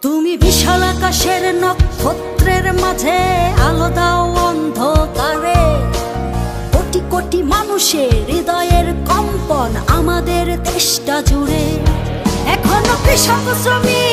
তুমি বিশাল আকাশের নক্ষত্রের মাঝে আলো দাও অন্ধকারে। কোটি কোটি মানুষের হৃদয়ের কম্পন আমাদের দেশটা জুড়ে। এখনো কৃষক শ্রমিক